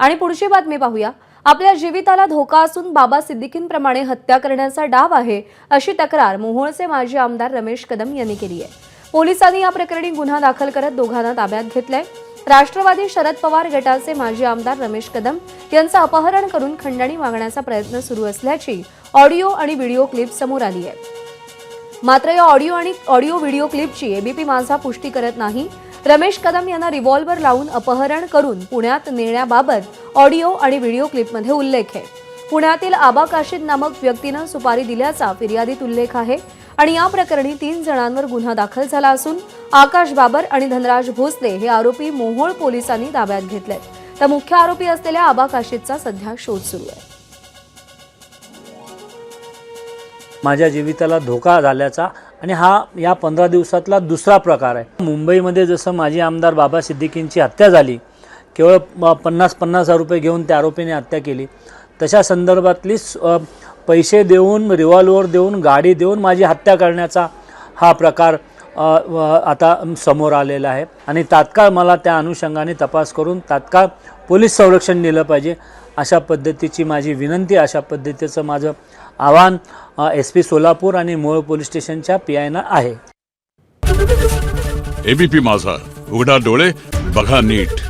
आणि पुढची बातमी पाहूया। आपल्या जीविताला धोका असून बाबा सिद्दीकींप्रमाणे हत्या करण्याचा डाव आहे अशी तक्रार मोहोळचे माजी आमदार रमेश कदम यांनी केली आहे। पोलिसांनी या प्रकरणी गुन्हा दाखल करत दोघांना ताब्यात घेतलंय। राष्ट्रवादी शरद पवार गटाचे माजी आमदार रमेश कदम यांचं अपहरण करून खंडणी मागण्याचा प्रयत्न सुरू असल्याची ऑडिओ आणि व्हिडिओ क्लिप समोर आली आहे। मात्र या ऑडिओ व्हिडिओ क्लिपची एबीपी माझा पुष्टी करत नाही। रमेश कदम यांना रिव्हॉल्वर लावून अपहरण करून पुण्यात नेण्याबाबत ऑडिओ आणि व्हिडिओ क्लिपमध्ये उल्लेख आहे। पुण्यातील आबा काशीद नामक व्यक्तीने सुपारी दिल्याचा फिर्यादीत उल्लेख आहे आणि या प्रकरणी 3 जणांवर गुन्हा दाखल झाला असून आकाश बाबर आणि धनराज भोसले हे आरोपी मोहोळ पोलिसांनी ताब्यात घेतलेत। तर मुख्य आरोपी असलेल्या आबा काशीदचा सध्या शोध सुरू आहे। माझ्या जीविताला धोका झाल्याचा आणि हा या 15 दिवसातला दुसरा प्रकार आहे। मुंबईमध्ये जसं माजी आमदार बाबा सिद्दीकींची हत्या झाली, केवळ 50,000 रुपये घेऊन त्या आरोपीने हत्या केली, तशा संदर्भातली पैसे देऊन, रिव्हॉल्वर देऊन, गाडी देऊन माझी हत्या करण्याचा हा प्रकार आता समोर आलेला आहे आणि तात्काळ मला त्या अनुषंगाने तपास करून तात्काळ पोलीस संरक्षण दिलं पाहिजे अशा पद्धतीची माझी विनंती, अशा पद्धतीचं माझं आव्हान SP सोलापूर आणि मोहोळ पोलीस स्टेशनच्या PIना आहे। एबीपी माझा, उघडा डोळे बघा नीट।